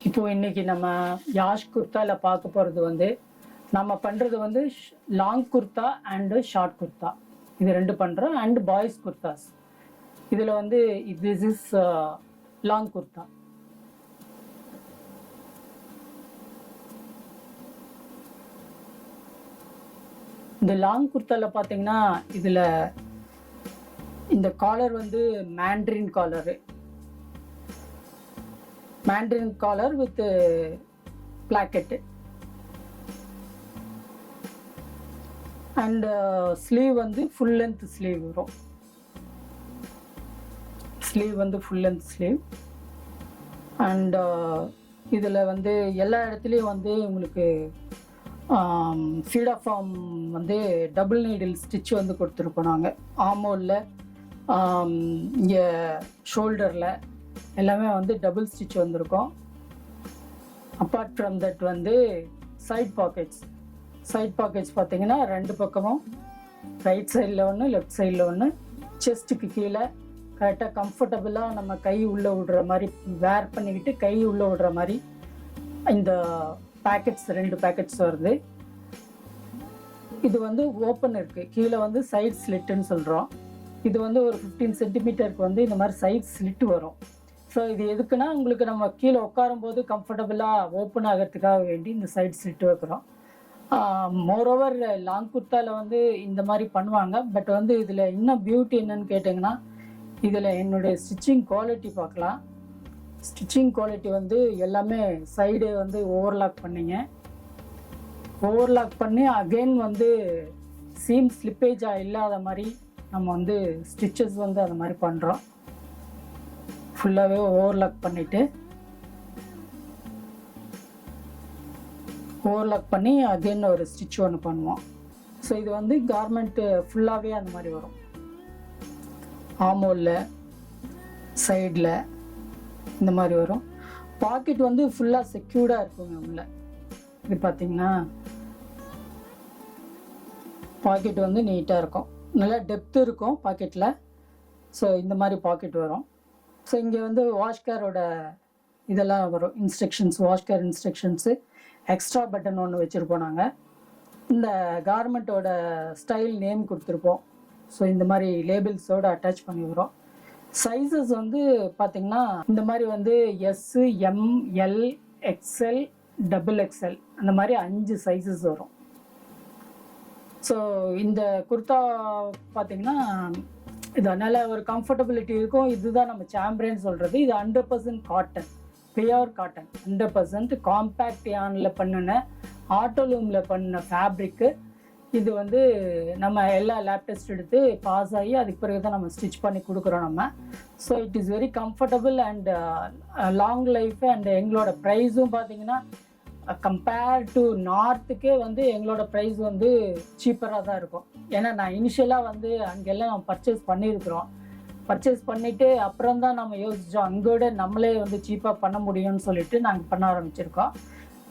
இப்போ இன்னைக்கு நம்ம யாஷ் குர்தால பார்க்க போறது வந்து நம்ம பண்றது வந்து long kurta and short kurta இது ரெண்டு பண்றோம் அண்ட் பாய்ஸ் குர்தாஸ். இதுல வந்து திஸ் இஸ் லாங் குர்தா. இந்த லாங் குர்தால பாத்தீங்கன்னா இதுல இந்த காலர் வந்து mandarin collar with placket and sleeve வந்து ஃபுல் லென்த் ஸ்லீவ் வரும். ஸ்லீவ் அண்ட் இதில் வந்து எல்லா இடத்துலையும் வந்து உங்களுக்கு ஃபீடாஃபார்ம் வந்து டபுள் நீடில் ஸ்டிச் வந்து கொடுத்துருப்போம் நாங்கள். ஆமோலில் இங்கே ஷோல்டரில் எல்லாமே வந்து டபுள் ஸ்டிச் வந்திருக்கும். அப்பார்ட் ஃப்ரம் தட் வந்து சைட் பாக்கெட்ஸ் பார்த்தீங்கன்னா ரெண்டு பக்கமும் ரைட் சைடில் ஒன்று லெஃப்ட் சைடில் ஒன்று, செஸ்ட்டுக்கு கீழே கரெக்டாக கம்ஃபர்டபுளாக நம்ம கை உள்ளே விடுற மாதிரி வேர் பண்ணிக்கிட்டு கை உள்ளே விடுற மாதிரி இந்த ரெண்டு பேக்கெட்ஸ் வருது. இது வந்து ஓப்பன் இருக்குது, கீழே வந்து சைட் ஸ்லிட்டுன்னு சொல்கிறோம். இது வந்து ஒரு 15 சென்டிமீட்டருக்கு வந்து இந்த மாதிரி சைட் ஸ்லிட் வரும். ஸோ இது எதுக்குன்னா உங்களுக்கு நம்ம கீழே உட்காரும் போது கம்ஃபர்டபுளாக ஓப்பன் ஆகிறதுக்காக வேண்டி இந்த சைட் ஸ்லிட் வைக்கிறோம். மோரோவர் லாங் குர்த்தாவில் வந்து இந்த மாதிரி பண்ணுவாங்க. பட் வந்து இதில் இன்னும் பியூட்டி என்னன்னு கேட்டிங்கன்னா இதில் என்னுடைய ஸ்டிச்சிங் குவாலிட்டி பார்க்கலாம். ஸ்டிச்சிங் குவாலிட்டி வந்து எல்லாமே சைடு வந்து ஓவர்லாக் பண்ணி அகெயின் வந்து சீம் ஸ்லிப்பேஜாக இல்லாத மாதிரி நம்ம வந்து ஸ்டிச்சஸ் வந்து அந்த மாதிரி பண்ணுறோம். ஃபுல்லாகவே ஓவர்லாக் பண்ணி அகெயின் ஒரு ஸ்டிச் ஒன்று பண்ணுவோம். ஸோ இது வந்து கார்மெண்ட்டு ஃபுல்லாகவே அந்த மாதிரி வரும். ஆமோலில் சைடில் இந்த மாதிரி வரும். பாக்கெட் வந்து ஃபுல்லாக செக்யூர்டாக இருக்குங்க உள்ள. இது பார்த்தீங்கன்னா பாக்கெட் வந்து நீட்டாக இருக்கும், நல்லா டெப்த்து இருக்கும் பாக்கெட்டில். ஸோ இந்த மாதிரி பாக்கெட் வரும். ஸோ இங்கே வந்து வாஷ்கேரோட இதெல்லாம் வரும், வாஷ்கேர் இன்ஸ்ட்ரக்ஷன்ஸு, எக்ஸ்ட்ரா பட்டன் ஒன்று வச்சுருப்போம் நாங்கள். இந்த கார்மெண்ட்டோட ஸ்டைல் நேம் கொடுத்துருப்போம். ஸோ இந்த மாதிரி லேபிள்ஸோடு அட்டாச் பண்ணி வரும். சைஸஸ் வந்து பார்த்திங்கன்னா இந்த மாதிரி வந்து S, M, L, XL, XXL அந்த மாதிரி 5 சைஸஸ் வரும். ஸோ இந்த குர்தா பார்த்திங்கன்னா இது நல்ல ஒரு கம்ஃபர்டபிலிட்டி இருக்கும். இதுதான் நம்ம சாம்பியன் சொல்கிறது. இது 100% காட்டன், பியூர் காட்டன், 100% காம்பேக்ட் யானில் பண்ணின ஆட்டோலூமில் பண்ண ஃபேப்ரிக்கு. இது வந்து நம்ம எல்லா லேப் டெஸ்ட் எடுத்து பாஸ் ஆகி அதுக்கு பிறகு தான் நம்ம ஸ்டிச் பண்ணி கொடுக்குறோம் நம்ம. So it is very comfortable and long life. And எங்களோட ப்ரைஸும் பார்த்தீங்கன்னா கம்பேர் டு நார்த்துக்கே வந்து எங்களோட ப்ரைஸ் வந்து சீப்பராக தான் இருக்கும். ஏன்னா நான் இனிஷியலாக வந்து அங்கெல்லாம் பர்ச்சேஸ் பண்ணிவிட்டு அப்புறம் தான் நம்ம யோசித்தோம் அங்கோட நம்மளே வந்து சீப்பாக பண்ண முடியும்னு சொல்லிட்டு நாங்கள் பண்ண ஆரம்பிச்சிருக்கோம்.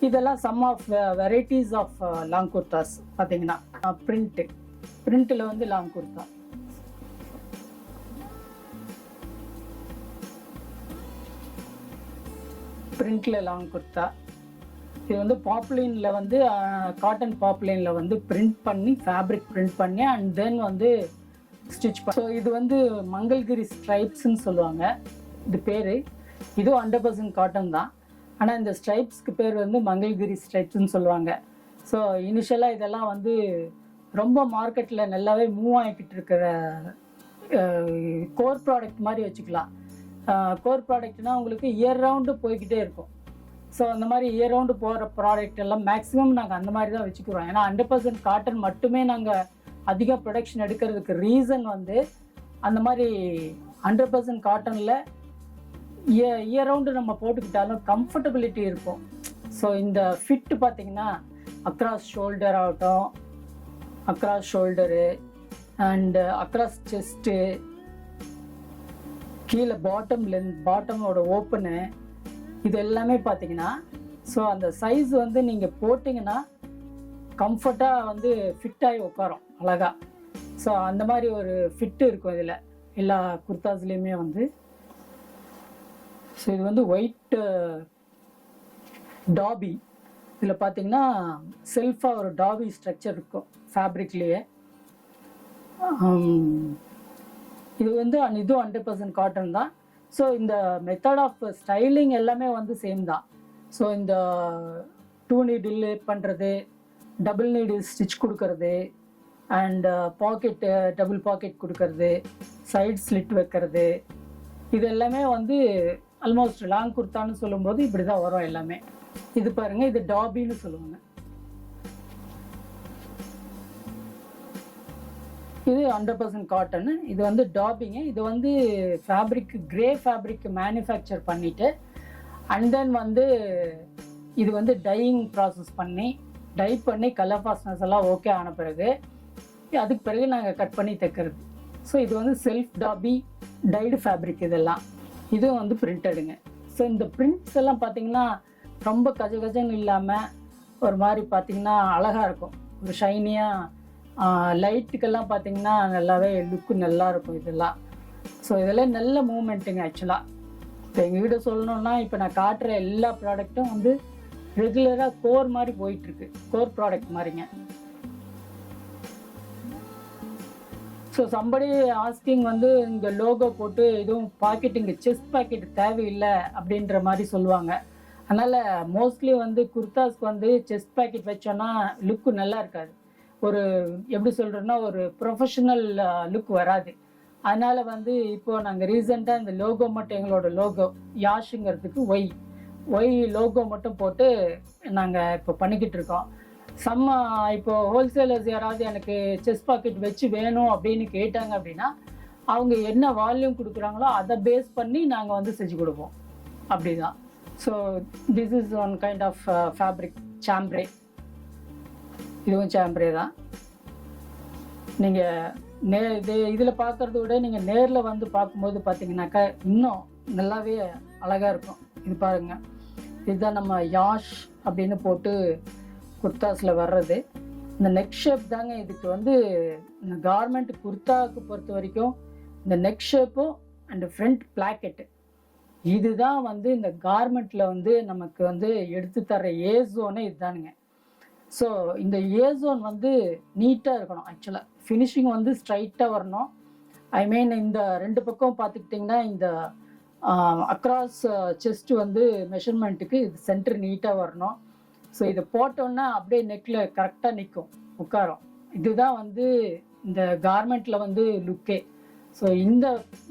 இதெல்லாம் some of varieties of long kurtas. பார்த்தீங்கன்னா பிரிண்ட்டில் வந்து லாங் குர்தா, இது வந்து பாப்புலினில் வந்து காட்டன் பாப்புலினில் வந்து ஃபேப்ரிக் பிரிண்ட் பண்ணி அண்ட் தென் வந்து ஸ்டிச் பண்ணி. ஸோ இது வந்து மங்கள்கிரி ஸ்ட்ரைப்ஸ்ன்னு சொல்லுவாங்க இது பேர். இதுவும் 100% காட்டன் தான். ஆனால் இந்த ஸ்ட்ரைப்ஸ்க்கு பேர் வந்து மங்கள்கிரி ஸ்ட்ரைப்ஸ்ன்னு சொல்லுவாங்க. ஸோ இனிஷியலாக இதெல்லாம் வந்து ரொம்ப மார்க்கெட்டில் நல்லாவே மூவ் ஆகிக்கிட்டு இருக்கிற கோர் ப்ராடக்ட் மாதிரி வச்சுக்கலாம். கோர் ப்ராடக்ட்னால் உங்களுக்கு இயர் ரவுண்டு போய்கிட்டே இருக்கும். ஸோ அந்த மாதிரி இயர் ரவுண்டு போகிற ப்ராடக்ட் எல்லாம் மேக்ஸிமம் நாங்கள் அந்த மாதிரி தான் வச்சுக்கிறோம். ஏன்னா 100% காட்டன் மட்டுமே நாங்கள் அதிக ப்ரொடக்ஷன் எடுக்கிறதுக்கு ரீசன் வந்து அந்த மாதிரி 100% காட்டனில் இயர் ரவுண்டு நம்ம போட்டுக்கிட்டாலும் கம்ஃபர்டபிலிட்டி இருக்கும். ஸோ இந்த ஃபிட்டு பார்த்திங்கன்னா across shoulder and across chest, கீழே பாட்டமோட ஓப்பனு, இது எல்லாமே பார்த்தீங்கன்னா ஸோ அந்த சைஸ் வந்து நீங்கள் போட்டிங்கன்னா கம்ஃபர்ட்டாக வந்து ஃபிட்டாகி உட்காரும் அழகாக. ஸோ அந்த மாதிரி ஒரு ஃபிட்டு இருக்கும் இதில் எல்லா குர்தாஸ்லேயுமே வந்து. ஸோ இது வந்து ஒயிட் டாபி. இதில் பார்த்தீங்கன்னா செல்ஃபாக ஒரு டாபி ஸ்ட்ரக்சர் இருக்கும் ஃபேப்ரிக்லேயே. இது வந்து இதுவும் 100% காட்டன் தான். ஸோ இந்த மெத்தட் ஆஃப் ஸ்டைலிங் எல்லாமே வந்து சேம் தான். ஸோ இந்த 2 நீடில் பண்ணுறது, டபுள் நீடில் ஸ்டிச் கொடுக்கறது, அண்ட் பாக்கெட்டு டபுள் பாக்கெட் கொடுக்கறது, சைட் ஸ்லிட் வைக்கிறது, இது எல்லாமே வந்து ஆல்மோஸ்ட் லாங் குர்த்தான்னு சொல்லும்போது இப்படி தான் வரும் எல்லாமே. இது பாருங்கள், இது டாபின்னு சொல்லுவாங்க. இது 100% காட்டன். இது வந்து டாபிங்க. இது வந்து ஃபேப்ரிக், கிரே ஃபேப்ரிக் மேனுஃபேக்சர் பண்ணிவிட்டு அண்ட் தென் வந்து இது வந்து டையிங் ப்ராசஸ் பண்ணி டை பண்ணி கலர் ஃபாஸ்ட்னஸ் எல்லாம் ஓகே ஆன பிறகு அதுக்கு பிறகு நாங்கள் கட் பண்ணி தைக்கிறது. ஸோ இது வந்து செல்ஃப் டாபி டைடு ஃபேப்ரிக். இதெல்லாம் இதுவும் வந்து பிரிண்டடுங்க. ஸோ இந்த பிரிண்ட்ஸ் எல்லாம் பார்த்திங்கன்னா ரொம்ப கஜன்னு இல்லாமல் ஒரு மாதிரி பார்த்திங்கன்னா அழகாக இருக்கும், ஒரு ஷைனியாக. லைட்டுக்கெல்லாம் பார்த்திங்கன்னா நல்லாவே லுக்கு நல்லாயிருக்கும் இதெல்லாம். ஸோ இதெல்லாம் நல்ல மூமெண்ட்டுங்க ஆக்சுவலாக. இப்போ எங்ககிட்ட சொல்லணுன்னா இப்போ நான் காட்டுற எல்லா ப்ராடக்ட்டும் வந்து ரெகுலராக கோர் மாதிரி போயிட்டுருக்கு, கோர் ப்ராடக்ட் மாதிரிங்க. ஸோ சம்படி ஆஸ்கிங் வந்து இங்கே லோகோ போட்டு எதுவும் பாக்கெட், இங்கே செஸ்ட் பாக்கெட் தேவையில்லை அப்படின்ற மாதிரி சொல்லுவாங்க. அதனால் மோஸ்ட்லி வந்து குர்தாஸ்க்கு வந்து செஸ்ட் பாக்கெட் வச்சோன்னா லுக்கு நல்லா இருக்காது, ஒரு எப்படி சொல்கிறோன்னா ஒரு ப்ரொஃபஷனல் லுக் வராது. அதனால் வந்து இப்போது நாங்கள் ரீசெண்டாக இந்த லோகோ மட்டும், எங்களோட லோகோ யாஷுங்கிறதுக்கு ஒய் லோகோ மட்டும் போட்டு நாங்கள் இப்போ பண்ணிக்கிட்டு இருக்கோம். இப்போது ஹோல்சேலர்ஸ் யாராவது எனக்கு செஸ்ட் பாக்கெட் வச்சு வேணும் அப்படின்னு கேட்டாங்க அப்படின்னா அவங்க என்ன வால்யூம் கொடுக்குறாங்களோ அதை பேஸ் பண்ணி நாங்கள் வந்து செஞ்சு கொடுப்போம். அப்படி தான். So this is one kind of fabric, chambray. இதுவும் சாம்ப்ரே தான். நீங்கள் இதில் பார்க்குறத விட நீங்கள் நேரில் வந்து பார்க்கும்போது பார்த்தீங்கன்னாக்கா இன்னும் நல்லாவே அழகாக இருக்கும். இது பாருங்கள், இதுதான் நம்ம யாஷ் அப்படின்னு போட்டு குர்தாஸில் வர்றது. இந்த நெக் ஷேப் தாங்க இதுக்கு வந்து இந்த கார்மெண்ட் குர்தாவுக்கு பொறுத்த வரைக்கும் இந்த நெக் ஷேப்பும் அண்ட் ஃப்ரண்ட் பிளாக்கெட்டு இதுதான் வந்து இந்த கார்மெண்ட்டில் வந்து நமக்கு வந்து எடுத்து தர்ற ஏசோனே இதுதானுங்க. ஸோ இந்த ஏசோன் வந்து நீட்டாக இருக்கணும். ஆக்சுவலாக ஃபினிஷிங் வந்து ஸ்ட்ரைட்டாக வரணும். ஐ மீன் இந்த 2 பக்கம் பார்த்துக்கிட்டிங்கன்னா இந்த அக்ராஸ் செஸ்ட் வந்து மெஷர்மெண்ட்டுக்கு இது சென்டர் நீட்டாக வரணும். ஸோ இதை போட்டோன்னா அப்படியே நெக்கில் கரெக்டாக நிற்கும், உட்காரும். இதுதான் வந்து இந்த கார்மெண்ட்டில் வந்து லுக்கே. ஸோ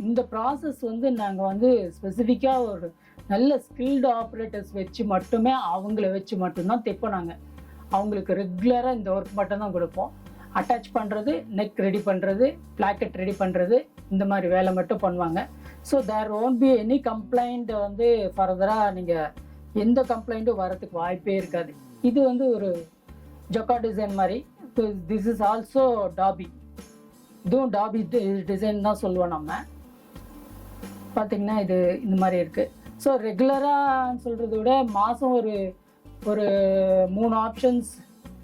இந்த ப்ராசஸ் வந்து நாங்கள் வந்து ஸ்பெசிஃபிக்காக ஒரு நல்ல ஸ்கில்டு ஆப்ரேட்டர்ஸ் வச்சு மட்டுமே, அவங்கள வச்சு மட்டும்தான் தைப்போம். நாங்கள் அவங்களுக்கு ரெகுலராக இந்த ஒர்க் மட்டும்தான் கொடுப்போம். அட்டாச் பண்ணுறது, நெக் ரெடி பண்ணுறது, பிளாக்கெட் ரெடி பண்ணுறது, இந்த மாதிரி வேலை மட்டும் பண்ணுவாங்க. So there won't be any complaint வந்து ஃபர்தராக நீங்கள் எந்த கம்ப்ளைண்ட்டும் வரதுக்கு வாய்ப்பே இருக்காது. இது வந்து ஒரு ஜொக்கா டிசைன் மாதிரி. This is also dobby. இதுவும் டாபி டிசைன் தான் சொல்லுவோம் நம்ம. பார்த்திங்கன்னா இது இந்த மாதிரி இருக்குது. ஸோ ரெகுலராக சொல்கிறத விட மாதம் ஒரு 3 ஆப்ஷன்ஸ்,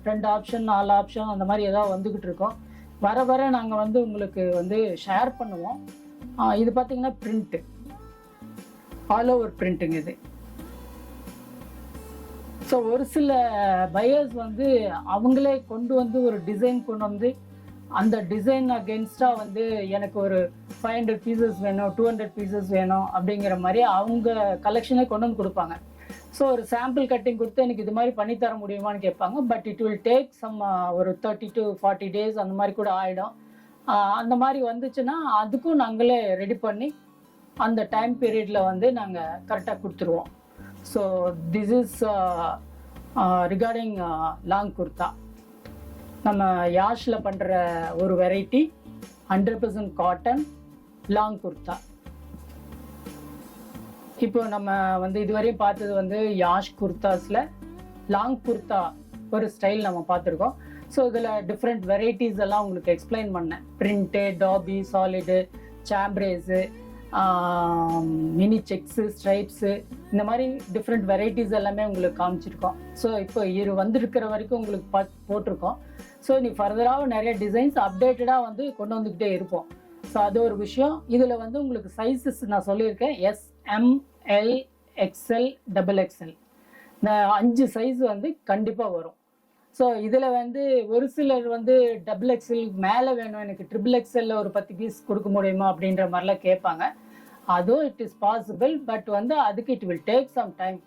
2 ஆப்ஷன், 4 ஆப்ஷன் அந்த மாதிரி ஏதாவது வந்துக்கிட்டு இருக்கோம். வர நாங்கள் வந்து உங்களுக்கு வந்து ஷேர் பண்ணுவோம். இது பார்த்திங்கன்னா பிரிண்ட்டு, ஆல் ஓவர் பிரிண்ட்டுங்க இது. ஸோ ஒரு சில பையர்ஸ் வந்து அவங்களே கொண்டு வந்து ஒரு டிசைன் கொண்டு வந்து அந்த டிசைன் அகென்ஸ்டாக வந்து எனக்கு ஒரு 500 பீசஸ் வேணும், 200 பீசஸ் வேணும் அப்படிங்கிற மாதிரி அவங்க கலெக்ஷனே கொண்டு வந்து கொடுப்பாங்க. ஸோ ஒரு சாம்பிள் கட்டிங் கொடுத்து எனக்கு இது மாதிரி பண்ணித்தர முடியுமான்னு கேட்பாங்க. But it will take some ஒரு 30 to 40 days அந்த மாதிரி கூட ஆகிடும். அந்த மாதிரி வந்துச்சுன்னா அதுக்கும் நாங்களே ரெடி பண்ணி அந்த டைம் பீரியடில் வந்து நாங்கள் கரெக்டாக கொடுத்துருவோம். So this is regarding long kurta. நம்ம யாஷில் பண்ணுற ஒரு வெரைட்டி 100% காட்டன் லாங் குர்தா. இப்போ நம்ம வந்து இதுவரையும் பார்த்தது வந்து யாஷ் குர்தாஸில் லாங் குர்தா ஒரு ஸ்டைல் நம்ம பார்த்துருக்கோம். ஸோ இதில் டிஃப்ரெண்ட் வெரைட்டிஸ் எல்லாம் உங்களுக்கு எக்ஸ்பிளைன் பண்ணேன். Print, dobby, solid, chambrays, mini checks, stripes, இந்த மாதிரி டிஃப்ரெண்ட் வெரைட்டிஸ் எல்லாமே உங்களுக்கு காமிச்சிருக்கோம். ஸோ இப்போ வந்திருக்கிற வரைக்கும் உங்களுக்கு போட்டிருக்கோம். ஸோ நீ ஃபர்தராக நிறைய டிசைன்ஸ் அப்டேட்டடாக வந்து கொண்டு வந்துக்கிட்டே இருப்போம். ஸோ அது ஒரு விஷயம். இதில் வந்து உங்களுக்கு சைஸஸ் நான் சொல்லியிருக்கேன், S, M, L, XL, XXL. 5 size வந்து கண்டிப்பாக வரும். ஸோ இதில் வந்து ஒரு சிலர் வந்து டபுள் எக்ஸ்எல் மேலே வேணும், எனக்கு ட்ரிபிள் எக்ஸ்எல்ல ஒரு 10 பீஸ் கொடுக்க முடியுமா அப்படின்ற மாதிரிலாம் கேட்பாங்க. அதுவும் இட் இஸ் பாசிபிள். பட் வந்து அதுக்கு it will take some time.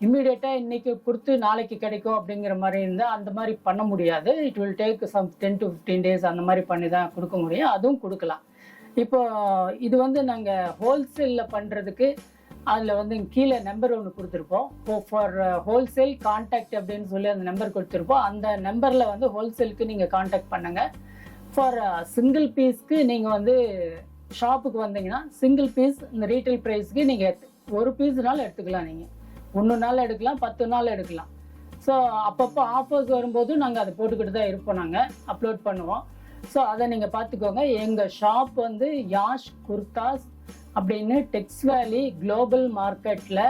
இம்மிடியேட்டாக இன்னைக்கு கொடுத்து நாளைக்கு கிடைக்கும் அப்படிங்கிற மாதிரி இருந்தால் அந்த மாதிரி பண்ண முடியாது. It will take some 10 to 15 days அந்த மாதிரி பண்ணி தான் கொடுக்க முடியும். அதுவும் கொடுக்கலாம். இப்போ இது வந்து நாங்கள் ஹோல்சேலில் பண்ணுறதுக்கு அதில் வந்து கீழே நம்பர் ஒன்று கொடுத்துருப்போம். ஃபார் ஹோல்சேல் கான்டாக்ட் அப்படின்னு சொல்லி அந்த நம்பர் கொடுத்துருப்போம். அந்த நம்பரில் வந்து ஹோல்சேலுக்கு நீங்கள் கான்டாக்ட் பண்ணுங்கள். ஃபார் சிங்கிள் பீஸ்க்கு நீங்கள் வந்து ஷாப்புக்கு வந்தீங்கன்னா சிங்கிள் பீஸ் இந்த ரீட்டைல் ப்ரைஸ்க்கு நீங்கள் ஒரு பீஸ்னாலும் எடுத்துக்கலாம். நீங்கள் 1 நாள் எடுக்கலாம், 10 நாள் எடுக்கலாம். ஸோ அப்பப்போ ஆஃபர்ஸ் வரும்போது நாங்கள் அதை போட்டுக்கிட்டு தான் இருப்போம், நாங்கள் அப்லோட் பண்ணுவோம். ஸோ அதை நீங்கள் பார்த்துக்கோங்க. எங்கள் ஷாப் வந்து யாஷ் குர்தாஸ் அப்படின்னு டெக்ஸ் வேலி குளோபல் மார்க்கெட்டில்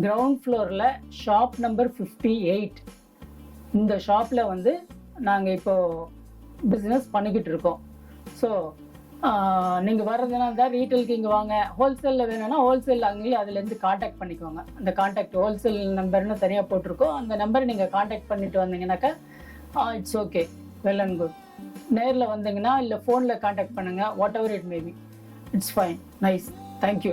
கிரவுண்ட் ஃப்ளோரில் ஷாப் நம்பர் 58 இந்த ஷாப்பில் வந்து நாங்கள் இப்போது பிஸ்னஸ் பண்ணிக்கிட்டு இருக்கோம். ஸோ நீங்கள் வர்றதுனா தான் ரீட்டெயிலுக்கு இங்கே வாங்க. ஹோல்சேலில் வேணும்னா ஹோல்சேல் அங்கேயும் அதுலேருந்து காண்டாக்ட் பண்ணிக்கோங்க. அந்த காண்டாக்ட் ஹோல்சேல் நம்பர்னு தனியாக போட்டிருக்கோம். அந்த நம்பரை நீங்கள் காண்டாக்ட் பண்ணிட்டு வந்தீங்கன்னாக்கா it's okay, well and good. நேரில் வந்தீங்கன்னா இல்லை ஃபோனில் காண்டாக்ட் பண்ணுங்கள், whatever it may be, it's fine, nice, thank you.